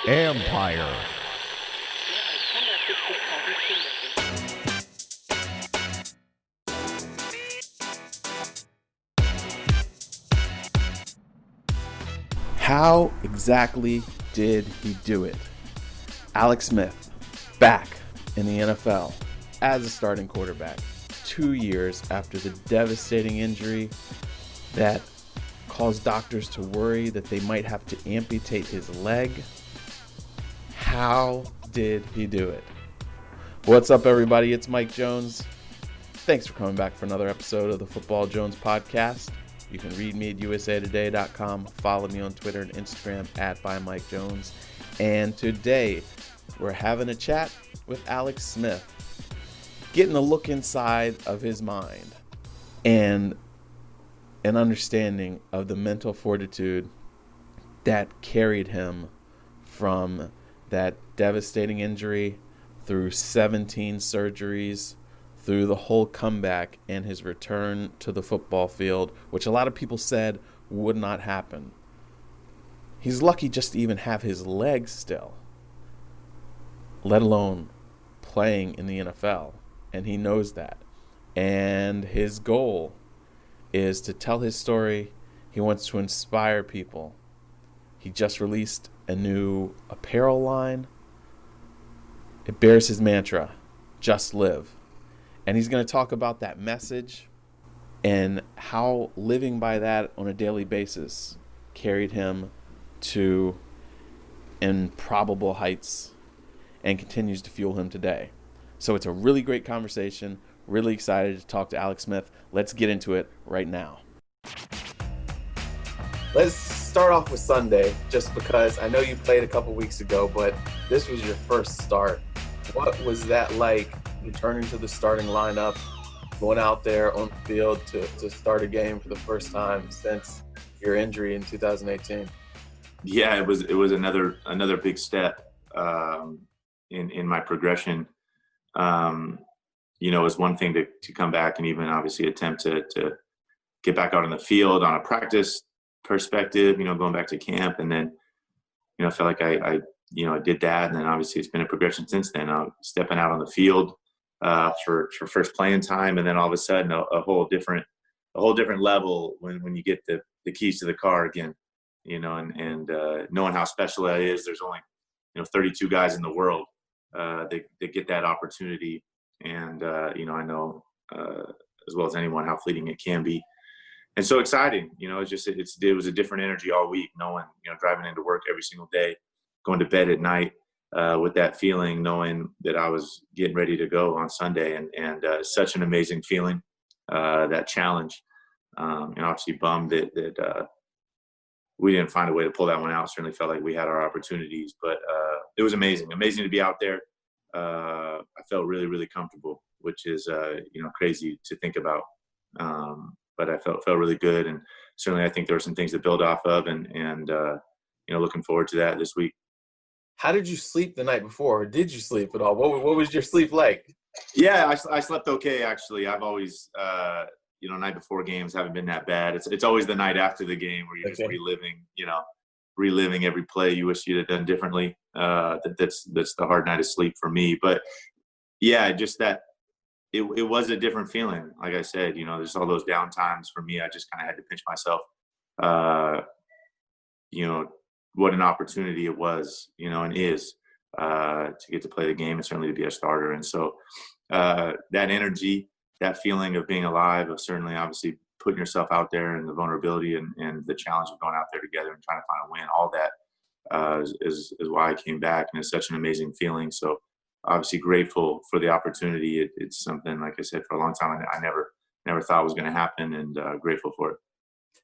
Empire. How exactly did he do it? Alex Smith, back in the NFL as a starting quarterback 2 years after the devastating injury that caused doctors to worry that they might have to amputate his leg. How did he do it? What's up, everybody? It's Mike Jones. Thanks for coming back for another episode of the Football Jones podcast. You can read me at usatoday.com. Follow me on Twitter and Instagram at @ByMikeJones. And today, we're having a chat with Alex Smith, getting a look inside of his mind and an understanding of the mental fortitude that carried him from that devastating injury through 17 surgeries, through the whole comeback and his return to the football field, which a lot of people said would not happen. He's lucky just to even have his legs still, let alone playing in the NFL, and he knows that. And his goal is to tell his story. He wants to inspire people. He just released a new apparel line. It bears his mantra, just live. And he's going to talk about that message and how living by that on a daily basis carried him to improbable heights and continues to fuel him today. So it's a really great conversation. Really excited to talk to Alex Smith. Let's get into it right now. Let's start off with Sunday, just because I know you played a couple weeks ago, but this was your first start. What was that like, returning to the starting lineup, going out there on the field to start a game for the first time since your injury in 2018? Yeah, it was another big step in my progression. It was one thing to come back and even obviously attempt to get back out on the field on a practice perspective, going back to camp, and then, I felt like I did that, and then obviously it's been a progression since then. Stepping out on the field for first playing time, and then all of a sudden a whole different level when you get the keys to the car again, and knowing how special that is. There's only 32 guys in the world that get that opportunity, and I know as well as anyone how fleeting it can be. And so exciting, it was a different energy all week, knowing, driving into work every single day, going to bed at night with that feeling, knowing that I was getting ready to go on Sunday, and such an amazing feeling, that challenge. Obviously bummed that we didn't find a way to pull that one out. Certainly felt like we had our opportunities, but it was amazing to be out there. I felt really, really comfortable, which is, crazy to think about. But I felt really good, and certainly I think there were some things to build off of, and looking forward to that this week. How did you sleep the night before? Or did you sleep at all? What was your sleep like? Yeah, I slept okay, actually. I've always, night before games haven't been that bad. It's always the night after the game where you're just reliving every play you wish you'd have done differently. That's the hard night of sleep for me. But yeah, just that it was a different feeling. Like I said, there's all those down times for me. I just kind of had to pinch myself. What an opportunity it was, and is to get to play the game and certainly to be a starter. And so that energy, that feeling of being alive, of certainly obviously putting yourself out there, and the vulnerability and the challenge of going out there together and trying to find a win, all that is why I came back, and it's such an amazing feeling. So obviously grateful for the opportunity. It's something, like I said, for a long time I never thought was going to happen, and grateful for it.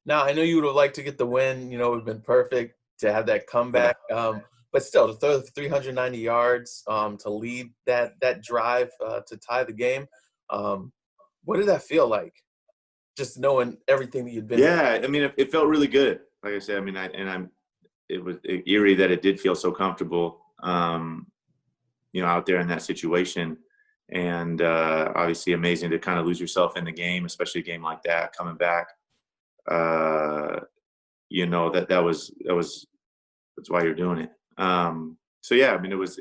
Now, I know you would have liked to get the win. It would have been perfect to have that comeback. But still, to throw 390 yards, to lead that drive to tie the game, what did that feel like? Just knowing everything that you'd been. Yeah, I mean, it felt really good. Like I said, I mean, it was eerie that it did feel so comfortable, out there in that situation. And obviously amazing to kind of lose yourself in the game, especially a game like that, coming back. that's why you're doing it. So yeah, I mean, it was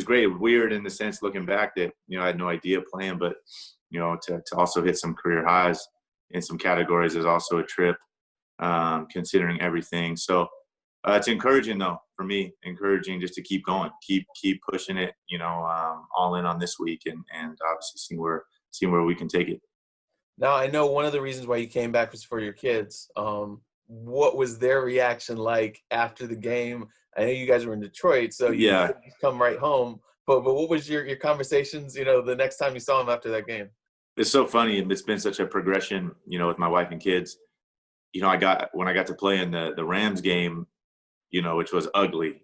great. Weird in the sense looking back that, I had no idea playing, but, to also hit some career highs in some categories is also a trip, considering everything. So, it's encouraging though, for me, encouraging just to keep going, keep pushing it, all in on this week and obviously seeing where we can take it. Now, I know one of the reasons why you came back was for your kids. What was their reaction like after the game? I know you guys were in Detroit, so you Yeah. couldn't come right home. But what was your conversations, the next time you saw them after that game? It's so funny. And it's been such a progression, with my wife and kids. When I got to play in the Rams game, which was ugly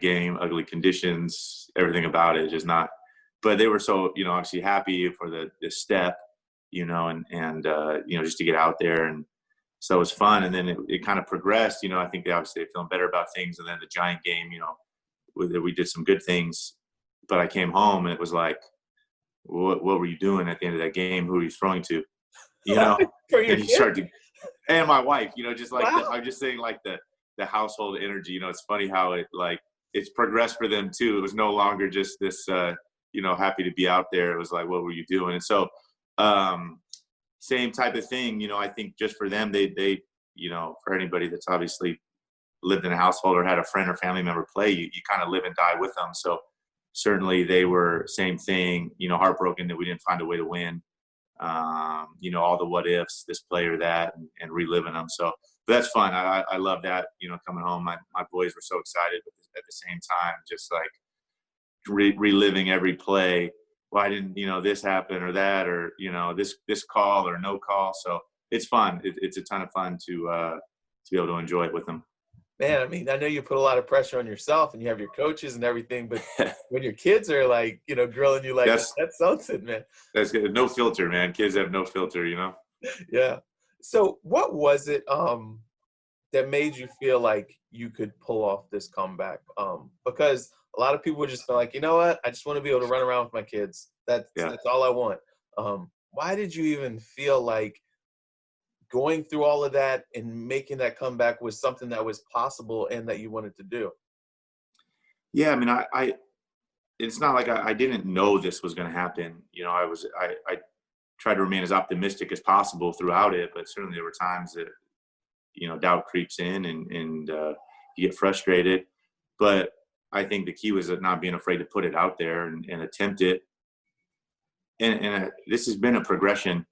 game, ugly conditions, everything about it, just not. But they were so, obviously happy for the step, and just to get out there, and so it was fun. And then it kind of progressed. I think they obviously feeling better about things. And then the Giant game, we did some good things. But I came home and it was like, what were you doing at the end of that game? Who were you throwing to? For your And you kids? start to, and my wife, just like Wow. I'm just saying, like the household energy. It's funny how it's progressed for them too. It was no longer just this, happy to be out there. It was like, what were you doing? And so, same type of thing. I think just for them, they for anybody that's obviously lived in a household or had a friend or family member play, you kind of live and die with them. So certainly they were same thing, heartbroken that we didn't find a way to win. All the what ifs, this play or that, and reliving them. So but that's fun. I love that, coming home. My boys were so excited, but at the same time, just like reliving every play. Why didn't, this happen or that, or, this call or no call. So it's fun. It's a ton of fun to be able to enjoy it with them. Man, I mean, I know you put a lot of pressure on yourself and you have your coaches and everything, but when your kids are like, grilling you like that's, that's something, man. that's good. No filter, man. Kids have no filter. Yeah. So what was it that made you feel like you could pull off this comeback? Because a lot of people just feel like, you know what, I just want to be able to run around with my kids. Yeah. That's all I want. Why did you even feel like going through all of that and making that comeback was something that was possible and that you wanted to do? Yeah. I mean, it's not like I didn't know this was going to happen. I tried to remain as optimistic as possible throughout it, but certainly there were times that, doubt creeps in and you get frustrated. But I think the key was not being afraid to put it out there and attempt it. And this has been a progression.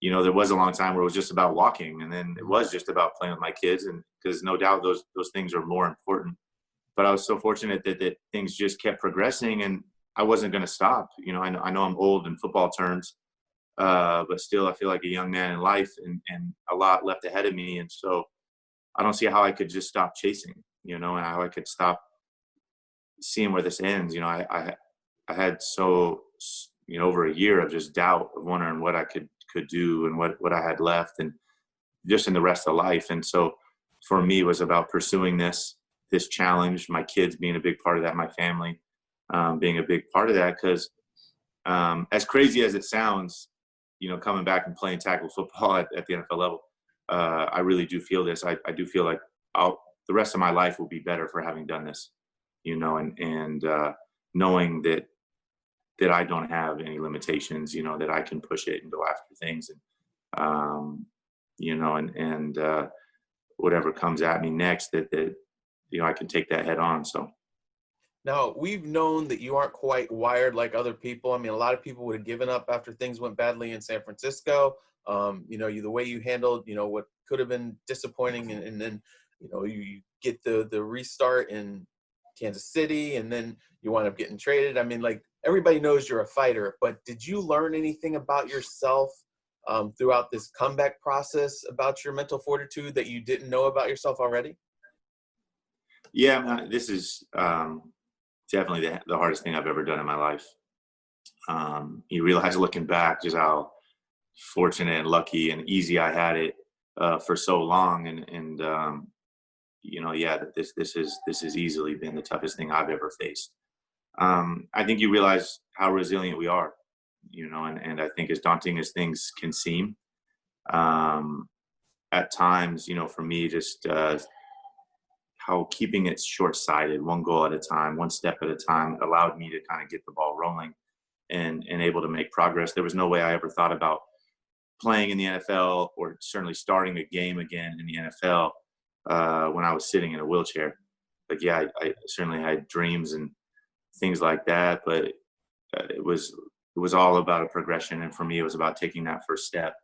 There was a long time where it was just about walking, and then it was just about playing with my kids, and because no doubt those things are more important. But I was so fortunate that things just kept progressing, and I wasn't going to stop. I know I'm old in football terms, but still I feel like a young man in life, and a lot left ahead of me. And so I don't see how I could just stop chasing, and how I could stop seeing where this ends. I had so, over a year of just doubt, of wondering what I could do and what I had left, and just in the rest of life. And so for me, it was about pursuing this challenge, my kids being a big part of that, my family being a big part of that. Because as crazy as it sounds, coming back and playing tackle football at the NFL level, I really do feel this. I do feel like the rest of my life will be better for having done this, and knowing that I don't have any limitations, that I can push it and go after things, and whatever comes at me next, that I can take that head on. So. Now, we've known that you aren't quite wired like other people. I mean, a lot of people would have given up after things went badly in San Francisco. The way you handled, what could have been disappointing, and then, you get the restart in Kansas City, and then you wind up getting traded. I mean, like, everybody knows you're a fighter, but did you learn anything about yourself throughout this comeback process, about your mental fortitude that you didn't know about yourself already? Yeah, this is definitely the hardest thing I've ever done in my life. You realize looking back just how fortunate and lucky and easy I had it for so long, and that this has easily been the toughest thing I've ever faced. I think you realize how resilient we are, and I think as daunting as things can seem, at times, for me, just how keeping it short-sighted, one goal at a time, one step at a time, allowed me to kind of get the ball rolling and able to make progress. There was no way I ever thought about playing in the NFL or certainly starting a game again in the NFL when I was sitting in a wheelchair. Like, yeah, I certainly had dreams and things like that, but it was all about a progression, and for me, it was about taking that first step,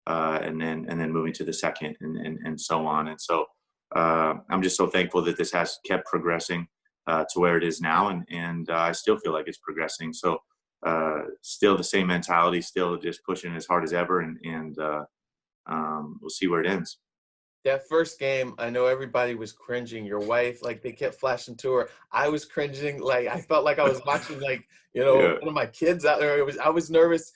and then moving to the second, and so on. And so I'm just so thankful that this has kept progressing to where it is now, and I still feel like it's progressing. So still the same mentality, still just pushing as hard as ever, and we'll see where it ends. That first game, I know everybody was cringing. Your wife, like they kept flashing to her. I was cringing. Like I felt like I was watching, like Yeah. one of my kids out there. I was nervous.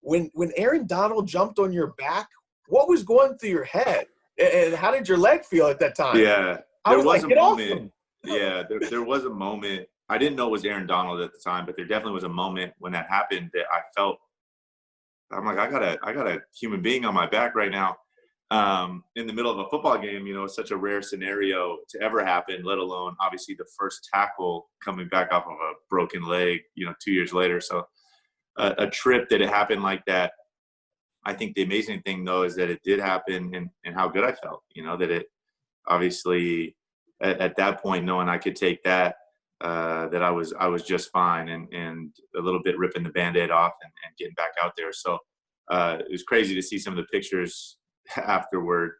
When Aaron Donald jumped on your back, what was going through your head? And how did your leg feel at that time? Yeah, I there was was like, a get off moment. him. Yeah, there was a moment. I didn't know it was Aaron Donald at the time, but there definitely was a moment when that happened that I felt, I'm like, I got a human being on my back right now, in the middle of a football game. It's such a rare scenario to ever happen, let alone obviously the first tackle coming back off of a broken leg, 2 years later. So a trip that it happened like that. I think the amazing thing though is that it did happen, and how good I felt, that it obviously at that point, knowing I could take that, that I was just fine, and a little bit ripping the Band-Aid off, and getting back out there. So it was crazy to see some of the pictures afterward.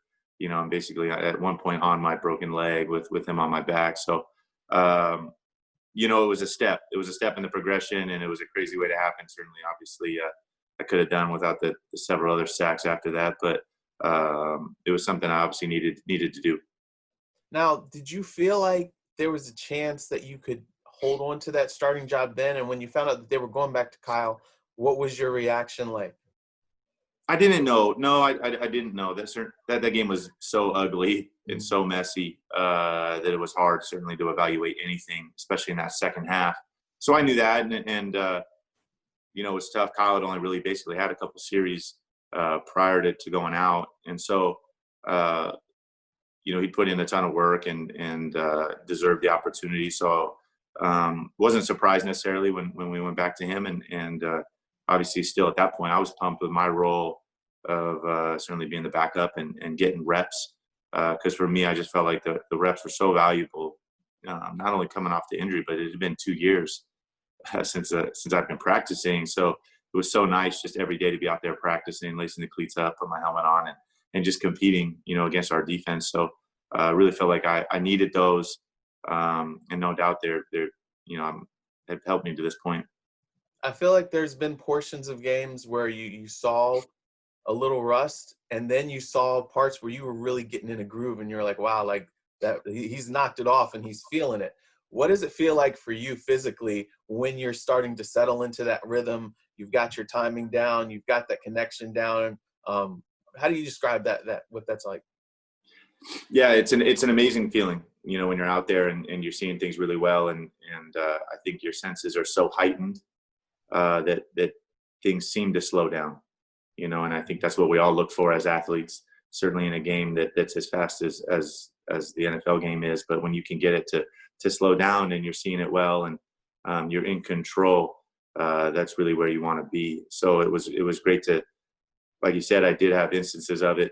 I'm basically at one point on my broken leg with him on my back. So it was a step. It was a step in the progression, and it was a crazy way to happen. Certainly, obviously, I could have done without the several other sacks after that, but it was something I obviously needed to do. Now, did you feel like there was a chance that you could hold on to that starting job then? And when you found out that they were going back to Kyle, what was your reaction like? I didn't know. No, I didn't know that game was so ugly and so messy that it was hard certainly to evaluate anything, especially in that second half. So I knew that, and it was tough. Kyle had only really basically had a couple series prior to going out, and so he put in a ton of work and deserved the opportunity. So wasn't surprised necessarily when we went back to him, and obviously still at that point I was pumped with my role of certainly being the backup and getting reps, because for me I just felt like the reps were so valuable, not only coming off the injury, but it had been 2 years since I've been practicing. So it was so nice just every day to be out there practicing, lacing the cleats up, put my helmet on, and just competing, against our defense. So I really felt like I needed those, and no doubt they're have helped me to this point. I feel like there's been portions of games where you saw a little rust, and then you saw parts where you were really getting in a groove, and you're like, wow, like that he's knocked it off and he's feeling it. What does it feel like for you physically when you're starting to settle into that rhythm? You've got your timing down, you've got that connection down. How do you describe that what that's like? Yeah, it's an amazing feeling, when you're out there and you're seeing things really well, and I think your senses are so heightened that things seem to slow down, and I think that's what we all look for as athletes, certainly in a game that's as fast as the NFL game is. But when you can get it to slow down and you're seeing it well, and you're in control, that's really where you want to be. So it was great to, like you said, I did have instances of it,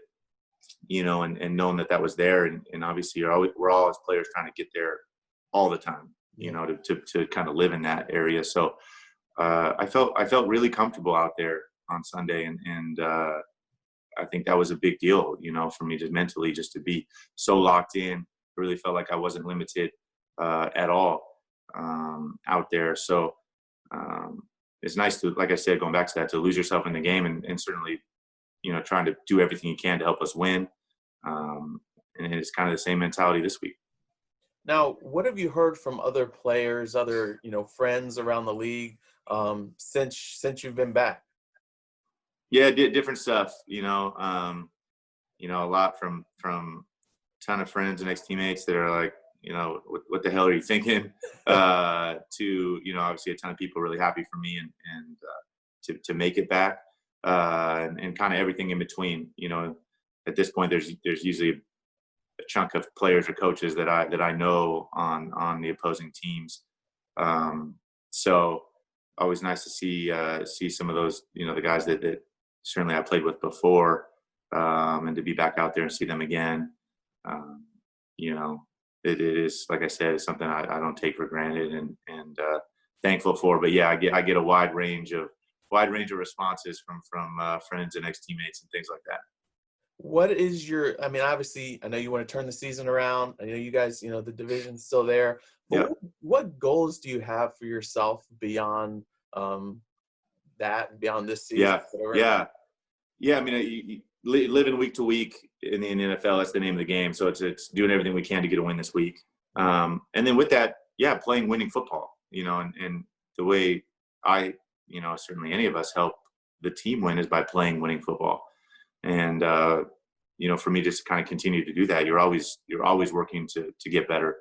and knowing that was there, and obviously we're all as players trying to get there all the time, to kind of live in that area. So I felt really comfortable out there on Sunday, and I think that was a big deal, for me, just mentally, just to be so locked in. I really felt like I wasn't limited at all out there. So it's nice to, like I said, going back to that, to lose yourself in the game, and certainly, trying to do everything you can to help us win. And it's kind of the same mentality this week. Now, what have you heard from other players, other friends around the league, since you've been back? Yeah, different stuff. A lot from a ton of friends and ex-teammates that are like, what the hell are you thinking? To obviously a ton of people really happy for me and to make it back, and kind of everything in between. at this point, there's usually a chunk of players or coaches that I know on the opposing teams. So always nice to see some of those, the guys that certainly I played with before, and to be back out there and see them again. Um, it is, like I said, it's something I don't take for granted and thankful for. But yeah, I get a wide range of responses from friends and ex-teammates and things like that. What is I mean, obviously, I know you want to turn the season around. I know you guys, the division's still there. But Yeah. what goals do you have for yourself beyond beyond this season? Yeah. I mean, you living week to week in the NFL, that's the name of the game. So it's doing everything we can to get a win this week. And then with that, playing winning football, and the way certainly any of us help the team win is by playing winning football. And, for me just to kind of continue to do that, you're always working to get better.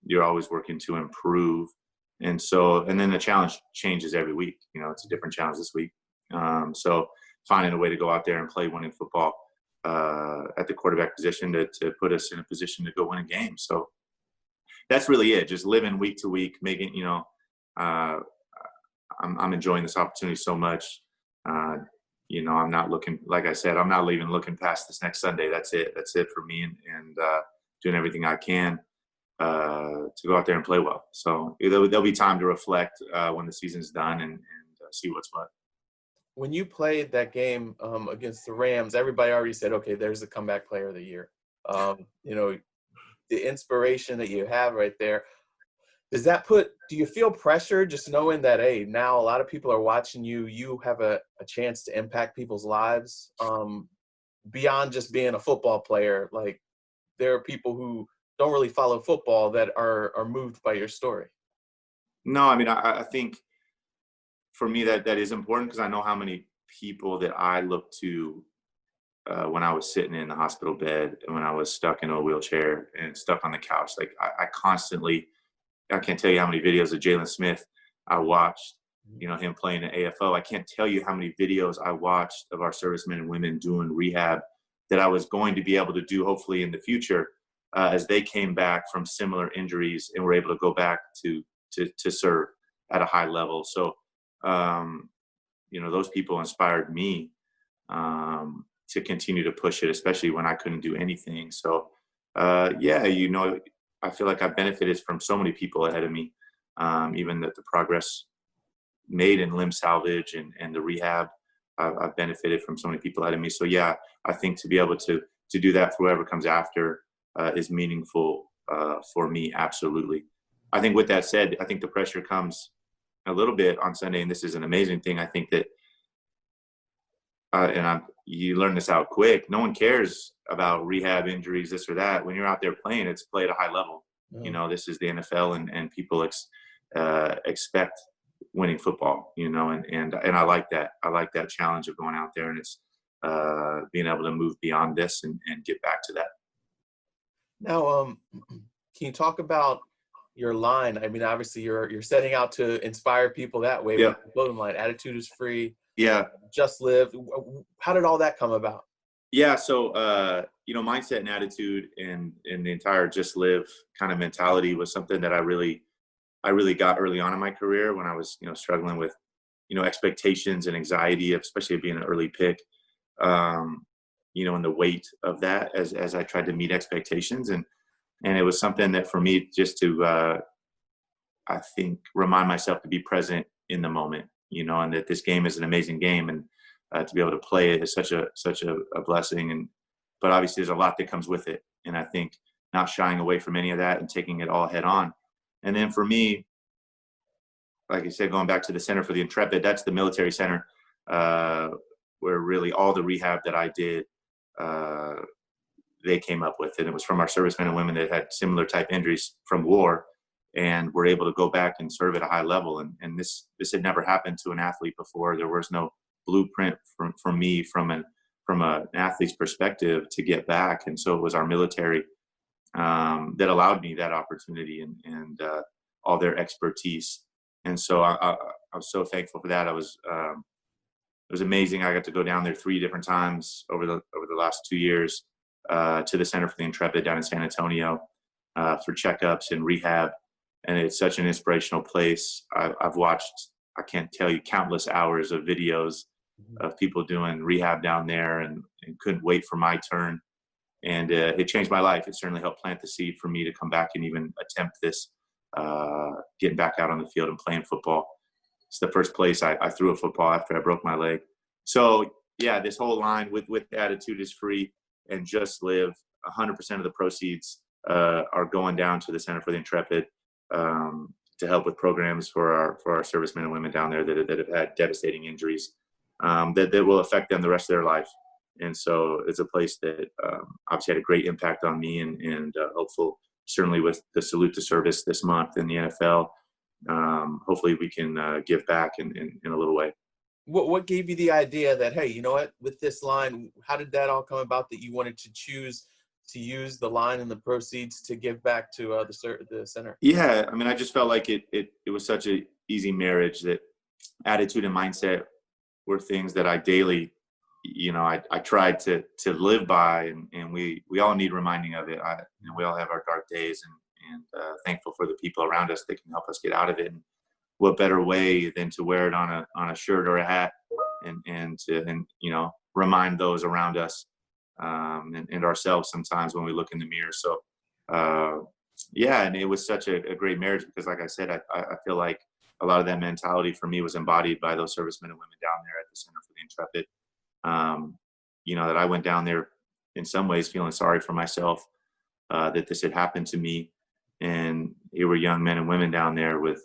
You're always working to improve. And then the challenge changes every week. It's a different challenge this week. So finding a way to go out there and play winning football at the quarterback position to put us in a position to go win a game. So that's really it. Just living week to week, making, I'm enjoying this opportunity so much. I'm not looking, like I said, I'm not even looking past this next Sunday. That's it for me, and doing everything I can to go out there and play well. So there'll be time to reflect when the season's done and see what's what. When you played that game against the Rams, everybody already said, okay, there's the comeback player of the year. The inspiration that you have right there. Do you feel pressure just knowing that, hey, now a lot of people are watching you have a chance to impact people's lives beyond just being a football player? Like, there are people who don't really follow football that are moved by your story. No, I mean, I think for me that is important, because I know how many people that I look to when I was sitting in the hospital bed and when I was stuck in a wheelchair and stuck on the couch. Like I constantly, I can't tell you how many videos of Jalen Smith I watched, him playing in AFO. I can't tell you how many videos I watched of our servicemen and women doing rehab that I was going to be able to do hopefully in the future as they came back from similar injuries and were able to go back to serve at a high level. So, those people inspired me to continue to push it, especially when I couldn't do anything. So, I feel like I've benefited from so many people ahead of me, even the progress made in limb salvage and the rehab. I've benefited from so many people ahead of me. So, I think to be able to do that for whoever comes after is meaningful for me, absolutely. I think with that said, I think the pressure comes a little bit on Sunday, and this is an amazing thing. I think that, you learn this out quick, no one cares about rehab injuries, this or that. When you're out there playing, it's play at a high level. Mm. This is the NFL, and people expect winning football, and I like that. I like that challenge of going out there, and it's being able to move beyond this and get back to that. Now, can you talk about your line? I mean, obviously you're setting out to inspire people that way. Yeah. But the clothing line, Attitude is Free. Yeah. Just Live. How did all that come about? Yeah. So, mindset and attitude and the entire Just Live kind of mentality was something that I really got early on in my career when I was, struggling with, expectations and anxiety, especially being an early pick, and the weight of that as I tried to meet expectations. And it was something that for me just to, I think, remind myself to be present in the moment, and that this game is an amazing game, and to be able to play it is such a blessing. But obviously there's a lot that comes with it. And I think not shying away from any of that and taking it all head on. And then for me, like I said, going back to the Center for the Intrepid, that's the military center where really all the rehab that I did, they came up with. And it was from our servicemen and women that had similar type injuries from war and were able to go back and serve at a high level. And this had never happened to an athlete before. There was no blueprint from me from an athlete's perspective to get back. And so it was our military that allowed me that opportunity and all their expertise. And so I was so thankful for that. I was was amazing. I got to go down there 3 different times over the last 2 years, to the Center for the Intrepid down in San Antonio, for checkups and rehab, and it's such an inspirational place. I've watched, I can't tell you, countless hours of videos Mhm. of people doing rehab down there, and couldn't wait for my turn. And it changed my life. It certainly helped plant the seed for me to come back and even attempt this, getting back out on the field and playing football. It's the first place I threw a football after I broke my leg. So yeah, this whole line with Attitude is Free and Just Live, 100% of the proceeds are going down to the Center for the Intrepid, to help with programs for our servicemen and women down there that have had devastating injuries, that will affect them the rest of their life. And so it's a place that, obviously had a great impact on me, and hopeful, certainly with the Salute to Service this month in the NFL, hopefully we can give back in a little way. What gave you the idea that, hey, you know what, with this line, how did that all come about that you wanted to choose to use the line and the proceeds to give back to the center? Yeah, I mean, I just felt like it was such a easy marriage, that attitude and mindset were things that I daily, I tried to live by, and we all need reminding of it. We all have our dark days, and thankful for the people around us that can help us get out of it. And what better way than to wear it on a shirt or a hat, and remind those around us, and ourselves sometimes when we look in the mirror. So yeah, and it was such a great marriage, because like I said, I feel like a lot of that mentality for me was embodied by those servicemen and women down there at the Center for the Intrepid. That I went down there in some ways feeling sorry for myself, that this had happened to me, and here were young men and women down there with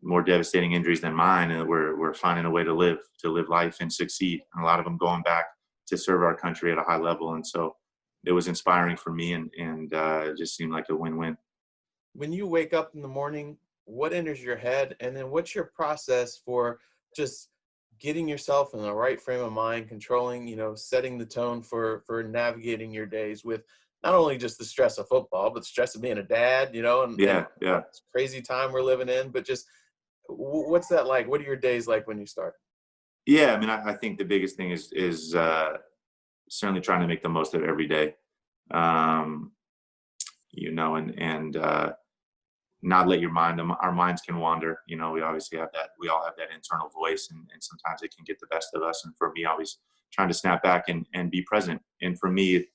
more devastating injuries than mine, and we're finding a way to live life and succeed. And a lot of them going back to serve our country at a high level. And so it was inspiring for me, and it just seemed like a win-win. When you wake up in the morning, what enters your head, and then what's your process for just getting yourself in the right frame of mind, controlling, setting the tone for navigating your days with not only just the stress of football, but the stress of being a dad, and Yeah. this crazy time we're living in, but just what's that like? What are your days like when you start? Yeah, I mean, I think the biggest thing is certainly trying to make the most of every day, um, and not let our minds can wander. We obviously we all have that internal voice, and sometimes it can get the best of us. And for me, always trying to snap back and be present. And for me,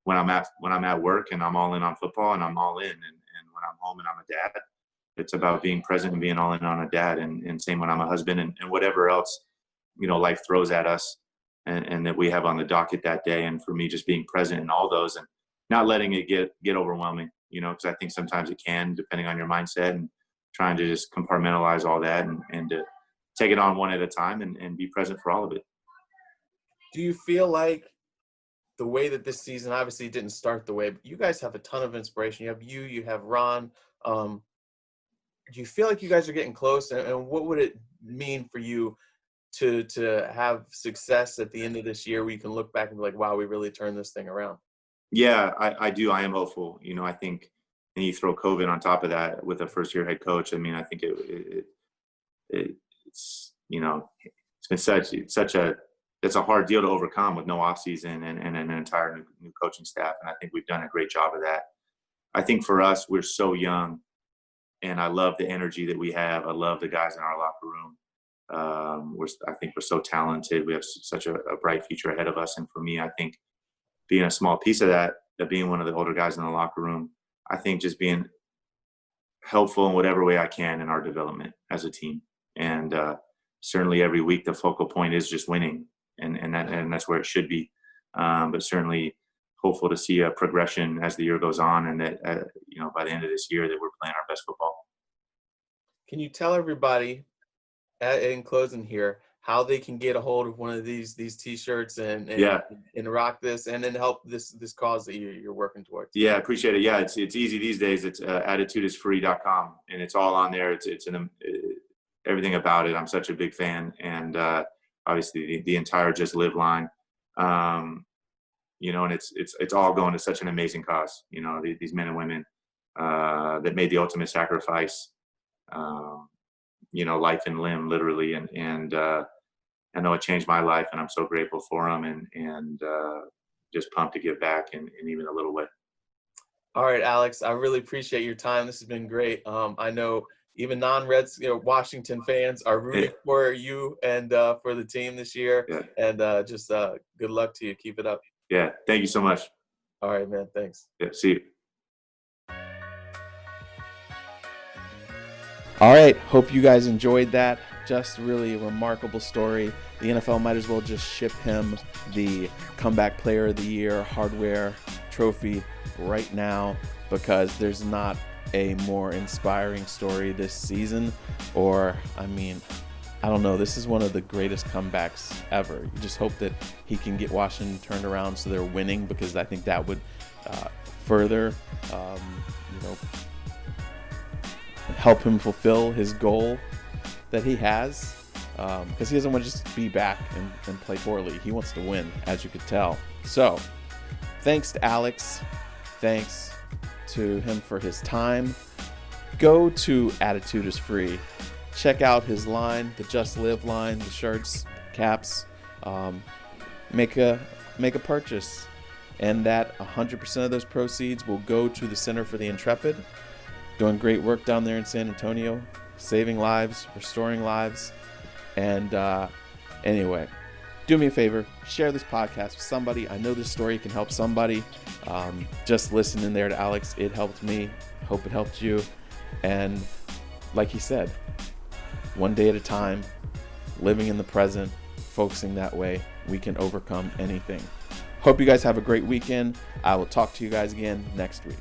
when I'm at work and I'm all in on football and I'm all in, and when I'm home and I'm a dad, it's about being present and being all in on a dad, and same when I'm a husband, and whatever else, life throws at us, and that we have on the docket that day. And for me, just being present in all those, and not letting it get overwhelming, because I think sometimes it can, depending on your mindset, and trying to just compartmentalize all that, and to take it on one at a time, and be present for all of it. Do you feel like the way that this season obviously didn't start the way, but you guys have a ton of inspiration. You have Ron. Do you feel like you guys are getting close, and what would it mean for you to have success at the end of this year where you can look back and be like, wow, we really turned this thing around? Yeah, I do. I am hopeful. I think, and you throw COVID on top of that with a first-year head coach. I mean, I think it's it's been it's a hard deal to overcome with no offseason, and an entire new coaching staff. And I think we've done a great job of that. I think for us, we're so young, and I love the energy that we have. I love the guys in our locker room. I think we're so talented. We have such a bright future ahead of us. And for me, I think being a small piece of that being one of the older guys in the locker room, I think just being helpful in whatever way I can in our development as a team. And certainly every week the focal point is just winning, and that's where it should be. But certainly hopeful to see a progression as the year goes on, and that by the end of this year that we're playing our best football. Can you tell everybody, in closing here, how they can get a hold of one of these T-shirts and rock this, and then help this cause that you're working towards? Yeah, I appreciate it. Yeah, it's easy these days. It's attitudeisfree.com, and it's all on there. It's everything about it. I'm such a big fan, and obviously the entire Just Live line. And it's all going to such an amazing cause. These men and women that made the ultimate sacrifice. Life and limb, literally, and I know it changed my life, and I'm so grateful for him, and just pumped to give back in even a little way. All right, Alex, I really appreciate your time. This has been great. I know even non-Reds, Washington fans are rooting for you and for the team this year. Yeah. And just good luck to you. Keep it up. Yeah. Thank you so much. All right, man. Thanks. Yeah. See you. All right, hope you guys enjoyed that. Just really a remarkable story. The NFL might as well just ship him the Comeback Player of the Year hardware trophy right now, because there's not a more inspiring story this season. Or, I mean, I don't know. This is one of the greatest comebacks ever. You just hope that he can get Washington turned around so they're winning, because I think that would further, help him fulfill his goal that he has, because he doesn't want to just be back and play poorly. He wants to win, as you could tell. So thanks to Alex. Thanks to him for his time. Go to Attitude is Free. Check out his line, the Just Live line, the shirts, caps. Make a purchase, and that 100% of those proceeds will go to the Center for the Intrepid. Doing great work down there in San Antonio, saving lives, restoring lives. And anyway, do me a favor, share this podcast with somebody. I know this story can help somebody. Just listening there to Alex, it helped me. Hope it helped you. And like he said, one day at a time, living in the present, focusing that way, we can overcome anything. Hope you guys have a great weekend. I will talk to you guys again next week.